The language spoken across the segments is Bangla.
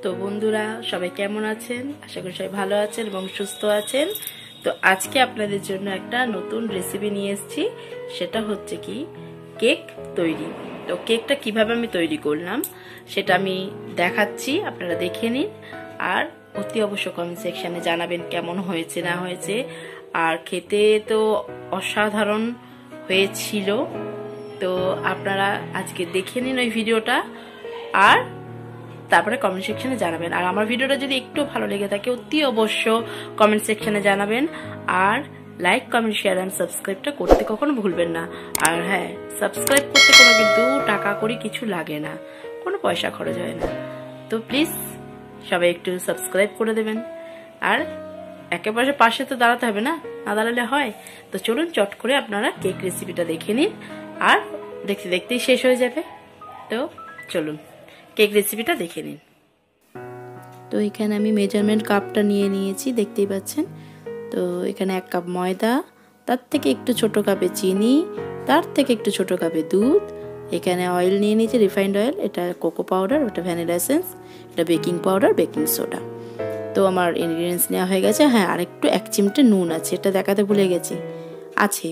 তো বন্ধুরা সবাই কেমন আছেন? আশা করি সবাই ভালো আছেন এবং সুস্থ আছেন। তো আজকে আপনাদের জন্য একটা নতুন রেসিপি নিয়ে এসেছি, সেটা হচ্ছে কি কেক তৈরি। তো কেকটা কিভাবে আমি তৈরি করলাম সেটা আমি দেখাচ্ছি, আপনারা দেখে নিন। আর অতি অবশ্য কমেন্ট সেকশনে জানাবেন কেমন হয়েছে না হয়েছে। আর খেতে তো অসাধারণ হয়েছিল। তো আপনারা আজকে দেখে নিন ওই ভিডিওটা, আর তারপরে কমেন্ট সেকশনে জানাবেন। আর আমার ভিডিওটা যদি একটু ভালো লেগে থাকে অতি অবশ্য কমেন্ট সেকশনে জানাবেন। আর লাইক, কমেন্ট, শেয়ার এন্ড সাবস্ক্রাইবটা করতে কখনো ভুলবেন না। আর হ্যাঁ, সাবস্ক্রাইব করতে কোনো কিন্তু টাকা করি কিছু লাগে না, কোনো পয়সা খরচ হয় না। তো প্লিজ সবাই একটু সাবস্ক্রাইব করে দেবেন। আর একেবারে পাশে তো দাঁড়াতে হবে না, না দাঁড়ালে হয়। তো চলুন চট করে আপনারা কেক রেসিপিটা দেখে নিন, আর দেখতে দেখতেই শেষ হয়ে যাবে। তো চলুন কেক রেসিপিটা দেখে নিন। তো এখানে আমি মেজারমেন্ট কাপটা নিয়ে নিয়েছি, দেখতেই পাচ্ছেন। তো এখানে 1 কাপ ময়দা, তার থেকে একটু ছোট কাপে চিনি, তার থেকে একটু ছোট কাপে দুধ। এখানে অয়েল নিয়ে নিয়েছি, রিফাইন্ড অয়েল, এটা কোকো পাউডার, ওটা ভ্যানিলা এসেন্স, এটা বেকিং পাউডার, বেকিং সোডা। তো আমার ইনগ্রিডিয়েন্টস নেওয়া হয়ে গেছে। হ্যাঁ, আর একটু 1 চিমটে নুন আছে, এটা দেখাতে ভুলে গেছি, আছে।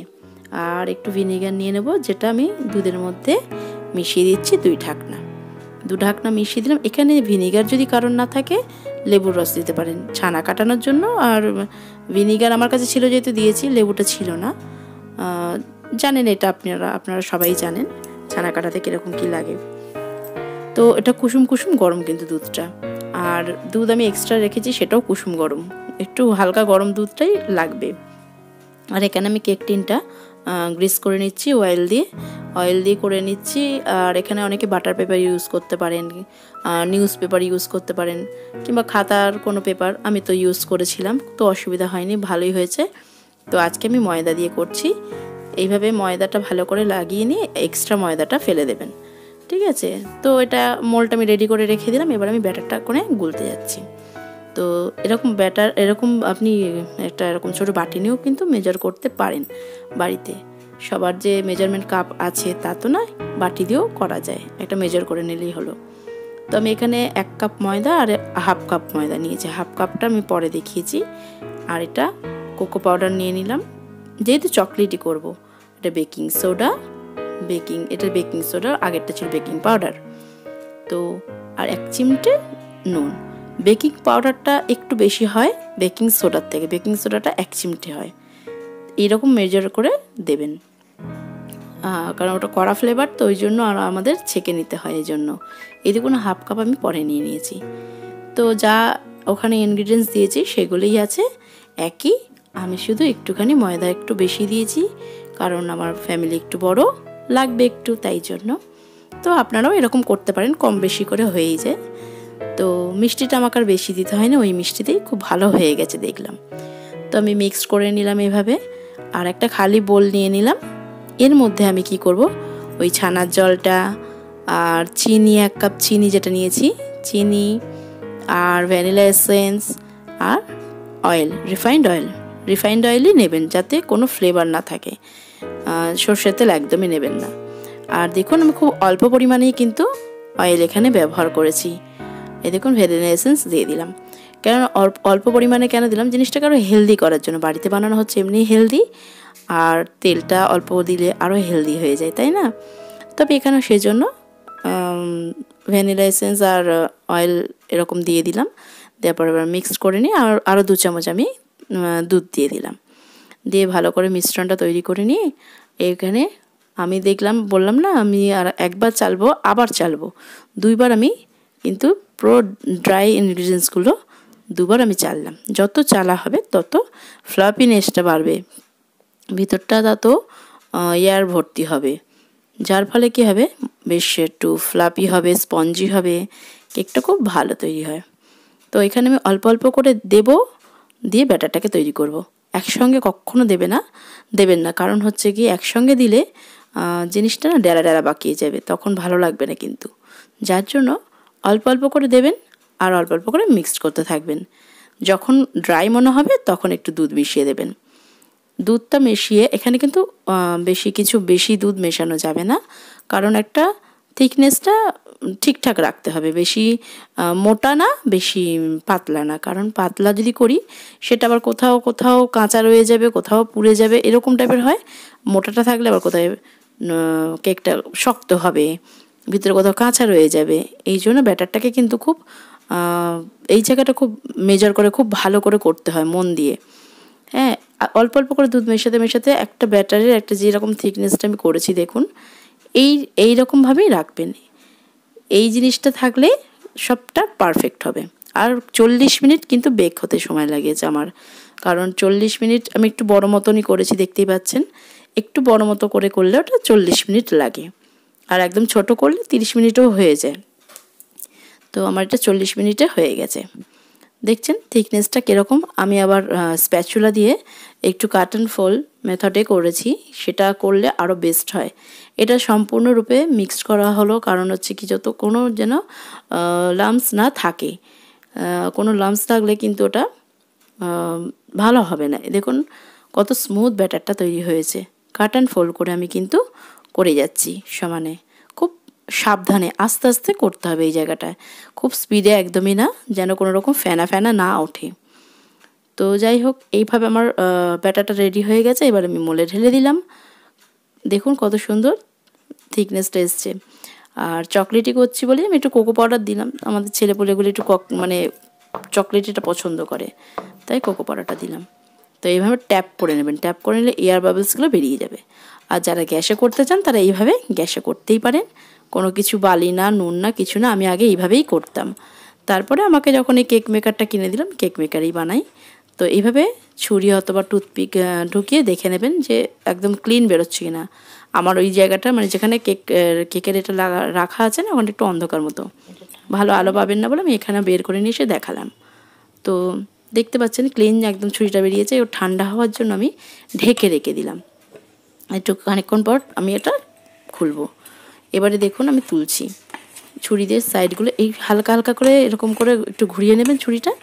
আর একটু ভিনেগার নিয়ে নেব, যেটা আমি দুধের মধ্যে মিশিয়ে দিচ্ছি 2 ঢাকনা। 2 ঢাকনা মিশিয়ে দিলাম। এখানে ভিনেগার যদি কারণ না থাকে লেবুর রস দিতে পারেন ছানা কাটানোর জন্য। আর ভিনেগার আমার কাছে ছিল যেহেতু দিয়েছি, লেবুটা ছিল না। জানেন এটা, আপনারা সবাই জানেন ছানা কাটাতে কীরকম কী লাগে। তো এটা কুসুম কুসুম গরম কিন্তু দুধটা। আর দুধ আমি এক্সট্রা রেখেছি, সেটাও কুসুম গরম, একটু হালকা গরম দুধটাই লাগবে। আর এখানে আমি কেক টিনটা গ্রিস করে নিচ্ছি অয়েল দিয়ে করে নিচ্ছি। আর এখানে অনেকে বাটার পেপার ইউজ করতে পারেন, নিউজ পেপার ইউজ করতে পারেন, কিংবা খাতার কোনো পেপার। আমি তো ইউজ করেছিলাম, তো অসুবিধা হয়নি, ভালোই হয়েছে। তো আজকে আমি ময়দা দিয়ে করছি। এইভাবে ময়দাটা ভালো করে লাগিয়ে নিয়ে এক্সট্রা ময়দাটা ফেলে দেবেন, ঠিক আছে? তো এটা মোলটা আমি রেডি করে রেখে দিলাম। এবার আমি ব্যাটারটা করে গুলতে যাচ্ছি। তো এরকম ব্যাটার, আপনি একটা এরকম ছোটো বাটি নিয়েও কিন্তু মেজার করতে পারেন বাড়িতে। সবার যে মেজারমেন্ট কাপ আছে তা তো নয়, বাটি দিয়েও করা যায়, একটা মেজার করে নিলেই হলো। তো আমি এখানে 1 কাপ ময়দা আর 1/2 কাপ ময়দা নিয়েছি, 1/2 কাপটা আমি পরে দেখিয়েছি। আর এটা কোকো পাউডার নিয়ে নিলাম, যেহেতু চকলেটই করব। এটা বেকিং সোডা, এটা বেকিং সোডা, আগেরটা ছিল বেকিং পাউডার। তো আর 1 চিমটে নুন। বেকিং পাউডারটা একটু বেশি হয় বেকিং সোডার থেকে, বেকিং সোডাটা 1 চিমটে হয়। এইরকম মেজার করে দেবেন, কারণ ওটা কড়া ফ্লেভার, তো ওই জন্য আর আমাদের ছেঁকে নিতে হয়। এই জন্য এই দেখুন 1/2 কাপ আমি পরে নিয়ে নিয়েছি। তো যা ওখানে ইনগ্রিডিয়েন্টস দিয়েছি সেগুলোই আছে একই। আমি শুধু একটুখানি ময়দা একটু বেশি দিয়েছি, কারণ আমার ফ্যামিলি একটু বড় লাগবে একটু, তাই জন্য। তো আপনারাও এরকম করতে পারেন, কম বেশি করে হয়েই যায়। তো মিষ্টিটা আমাকে আর বেশি দিতে হয় না, ওই মিষ্টিতেই খুব ভালো হয়ে গেছে দেখলাম। তো আমি মিক্সড করে নিলাম এভাবে। আর একটা খালি বোল নিয়ে নিলাম। এর মধ্যে আমি কি করব, ওই ছানার জলটা আর চিনি, 1 কাপ চিনি যেটা নিয়েছি, চিনি আর ভ্যানিলা এসেন্স আর অয়েল, রিফাইন্ড অয়েলই নেবেন, যাতে কোনো ফ্লেভার না থাকে। সর্ষের তেল একদমই নেবেন না। আর দেখুন আমি খুব অল্প পরিমাণেই কিন্তু অয়েল এখানে ব্যবহার করেছি। এই দেখুন ভ্যানিলা এসেন্স দিয়ে দিলাম। কেন অল্প পরিমাণে কেন দিলাম, জিনিসটাকে আরও হেলদি করার জন্য। বাড়িতে বানানো হচ্ছে এমনি হেলদি, আর তেলটা অল্প দিলে আরও হেলদি হয়ে যায়, তাই না? তবে এখানেও সেজন্য ভ্যানিলা এসেন্স আর অয়েল এরকম দিয়ে দিলাম। দেওয়ার পর এবার মিক্সড করে নিয়ে আরও 2 চামচ আমি দুধ দিয়ে দিলাম। দিয়ে ভালো করে মিশ্রণটা তৈরি করে নিয়ে এখানে আমি বললাম না, আমি আর একবার চালবো, আবার চালবো, 2 বার আমি কিন্তু পুরো ড্রাই ইনগ্রিডিয়েন্টসগুলো 2 বার আমি চাললাম। যত চালা হবে তত ফ্লাফিনেসটা বাড়বে, ভিতরটা তত এয়ার ভর্তি হবে, যার ফলে কি হবে, বেশ একটু ফ্লাফি হবে, স্পঞ্জি হবে, কেকটা খুব ভালো তৈরি হয়। তো এখানে আমি অল্প অল্প করে দিয়ে ব্যাটারটাকে তৈরি করব। একসঙ্গে কখনো দেবেন না, কারণ হচ্ছে কি একসঙ্গে দিলে জিনিসটা না ডেলা ডেলা বাকিয়ে যাবে, তখন ভালো লাগবে না কিন্তু। যার জন্য অল্প অল্প করে দেবেন আর অল্প অল্প করে মিক্সড করতে থাকবেন। যখন ড্রাই মনে হবে তখন একটু দুধ মিশিয়ে দেবেন। দুধটা মিশিয়ে এখানে কিন্তু বেশি দুধ মেশানো যাবে না, কারণ একটা থিকনেসটা ঠিকঠাক রাখতে হবে, বেশি মোটা না বেশি পাতলা না, কারণ পাতলা যদি করি সেটা আবার কোথাও কোথাও কাঁচা রয়ে যাবে, কোথাও পুড়ে যাবে, এরকম টাইপের হয়। মোটাটা থাকলে আবার কোথায় কেকটা শক্ত হবে, ভিতরে কোথাও কাঁচা রয়ে যাবে। এই জন্য ব্যাটারটাকে কিন্তু খুব এই জায়গাটা খুব মেজার করে খুব ভালো করে করতে হয় মন দিয়ে। হ্যাঁ, অল্প অল্প করে দুধ মেশাতে মেশাতে একটা ব্যাটারের একটা যেরকম থিকনেসটা আমি করেছি দেখুন, এই রকমভাবেই রাখবেন। এই জিনিসটা থাকলে সবটা পারফেক্ট হবে। আর 40 মিনিট কিন্তু বেক হতে সময় লাগিয়েছে আমার, কারণ 40 মিনিট আমি একটু বড় মতনই করেছি, দেখতেই পাচ্ছেন। একটু বড় মতো করে করলে ওটা 40 মিনিট লাগে, আর একদম ছোট করলে 30 মিনিটও হয়ে যায়। তো আমার এটা 40 মিনিটে হয়ে গেছে। দেখছেন থিকনেসটা কীরকম। আমি আবার স্প্যাচুলা দিয়ে একটু কাট অ্যান্ড ফোল্ড মেথডে করেছি, সেটা করলে আরও বেস্ট হয়। এটা সম্পূর্ণরূপে মিক্সড করা হলো, কারণ হচ্ছে কি যত কোনো যেন লাম্পস না থাকে, কোনো লাম্পস থাকলে কিন্তু ওটা ভালো হবে না। দেখুন কত স্মুথ ব্যাটারটা তৈরি হয়েছে। কাট অ্যান্ড ফোল্ড করে আমি কিন্তু করে যাচ্ছি সমানে, খুব সাবধানে আস্তে আস্তে করতে হবে এই জায়গাটায়, খুব স্পিডে একদমই না, যেন কোনো রকম ফেনা ফেনা না ওঠে। তো যাই হোক, এইভাবে আমার ব্যাটারটা রেডি হয়ে গেছে। এবার আমি মোলে ঢেলে দিলাম। দেখুন কত সুন্দর থিকনেসটা এসছে। আর চকলেটই করছি বলে আমি একটু কোকো পাউডার দিলাম, আমাদের ছেলেপুলেগুলো একটু মানে চকলেট এটা পছন্দ করে, তাই কোকো পাউডারটা দিলাম। তো এইভাবে ট্যাপ করে নেবেন, ট্যাপ করে নিলে এয়ার বাবলসগুলো বেরিয়ে যাবে। আর যারা গ্যাসে করতে চান তারা এইভাবে গ্যাসে করতেই পারেন, কোনো কিছু বালি না, নুন না, কিছু না। আমি আগে এইভাবেই করতাম, তারপরে আমাকে যখন এই কেক মেকারটা কিনে দিলাম, কেক মেকারেই বানাই। তো এইভাবে ছুরি অথবা টুথপিক ঢুকিয়ে দেখে নেবেন যে একদম ক্লিন বেরোচ্ছে কিনা। আমার ওই জায়গাটা মানে যেখানে কেকের এটা রাখা আছে না, ওখানে একটু অন্ধকার মতো, ভালো আলো পাবেন না বলে আমি এখানে বের করে নিয়ে এসে দেখালাম। তো দেখতে পাচ্ছেন ক্লিন একদম ছুরিটা বেরিয়েছে। ও ঠান্ডা হওয়ার জন্য আমি ঢেকে রেখে দিলাম। একটু খানিকক্ষণ পর আমি এটা খুলবো। এবারে দেখুন আমি তুলছি, ছুরি দিয়ে সাইডগুলো এই হালকা হালকা করে এরকম করে একটু ঘুরিয়ে নেবেন ছুরিটা।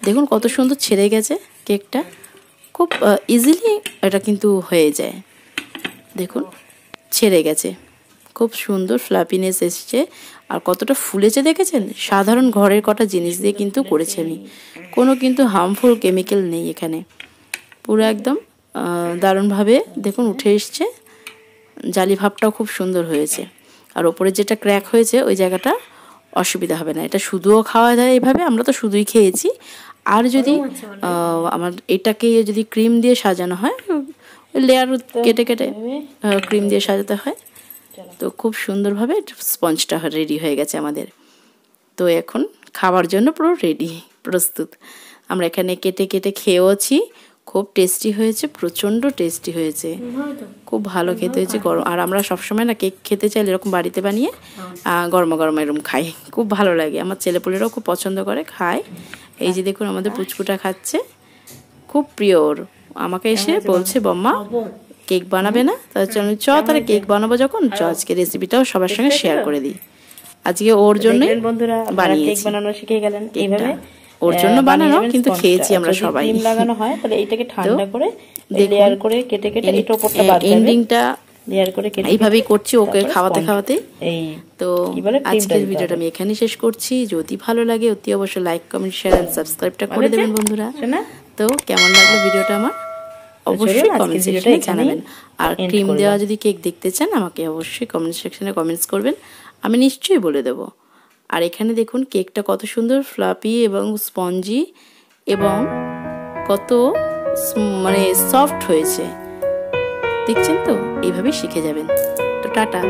দেখুন কত সুন্দর ছেড়ে গেছে কেকটা, খুব ইজিলি এটা কিন্তু হয়ে যায়। দেখুন ছেড়ে গেছে, খুব সুন্দর ফ্লাপিনেস এসছে। আর কতটা ফুলেছে দেখেছেন। সাধারণ ঘরের কটা জিনিস দিয়ে কিন্তু করেছি আমি, কোনো কিন্তু হার্মফুল কেমিক্যাল নেই এখানে। পুরো একদম দারুণভাবে দেখুন উঠে এসছে, জালি ভাবটাও খুব সুন্দর হয়েছে। আর ওপরে যেটা ক্র্যাক হয়েছে ওই জায়গাটা অসুবিধা হবে না। এটা শুধুও খাওয়া যায় এইভাবে, আমরা তো শুধুই খেয়েছি। আর যদি আমার এটাকে যদি ক্রিম দিয়ে সাজানো হয়, লেয়ার কেটে কেটে ক্রিম দিয়ে সাজাতে হয়, তো খুব সুন্দরভাবে স্পঞ্জটা রেডি হয়ে গেছে আমাদের। তো এখন খাওয়ার জন্য পুরো রেডি, প্রস্তুত। আমরা এখানে কেটে কেটে খেয়েওছি, খুব টেস্টি হয়েছে, প্রচণ্ড টেস্টি হয়েছে, খুব ভালো খেতে হয়েছে গরম। আর আমরা সবসময় না কেক খেতে চাইলে এরকম বাড়িতে বানিয়ে গরমা গরম এরকম খাই, খুব ভালো লাগে। আমার ছেলেপুলেরাও খুব পছন্দ করে, খায়। এই যে দেখুন আমাদের পুচকুটা খাচ্ছে, খুব প্রিয় ওর। আমাকে এসে বলছে বম্মা কেক বানাবে না, তার জন্য তাহলে কেক বানাবো যখন আজকে রেসিপিটাও সবার সঙ্গে শেয়ার করে দিই। আজকে ওর জন্য বানিয়েছি, কেক বানানো শিখে গেলেন এইভাবে, ওর জন্য বানানো, কিন্তু খেয়েছি আমরা সবাই। ক্রিম লাগানো হয় তাহলে এইটাকে ঠান্ডা করে লেয়ার করে কেটে কেটে এটা উপরটা বাদ দেবেন, এন্ডিংটা লেয়ার করে কেটে এইভাবেই করছি ওকে খাওয়াতে খাওয়াতে। তো আজকের ভিডিওটা আমি এখানেই শেষ করছি। যদি ভালো লাগে অতি অবশ্যই লাইক কমেন্ট শেয়ার এন্ড সাবস্ক্রাইবটা করে দেবেন বন্ধুরা। তো কেমন লাগলো ভিডিওটা আমার অবশ্যই কমেন্ট সেকশনে জানাবেন। আর ক্রিম দেওয়া যদি কেক দেখতে চান আমাকে অবশ্যই কমেন্ট সেকশনে কমেন্টস করবেন, আমি নিশ্চয়ই বলে দেবো। আর এখানে দেখুন কেকটা কত সুন্দর ফ্লাপি এবং স্পঞ্জি এবং কত মানে সফট হয়েছে, দেখছেন তো? এইভাবেই শিখে যাবেন। তো টাটা।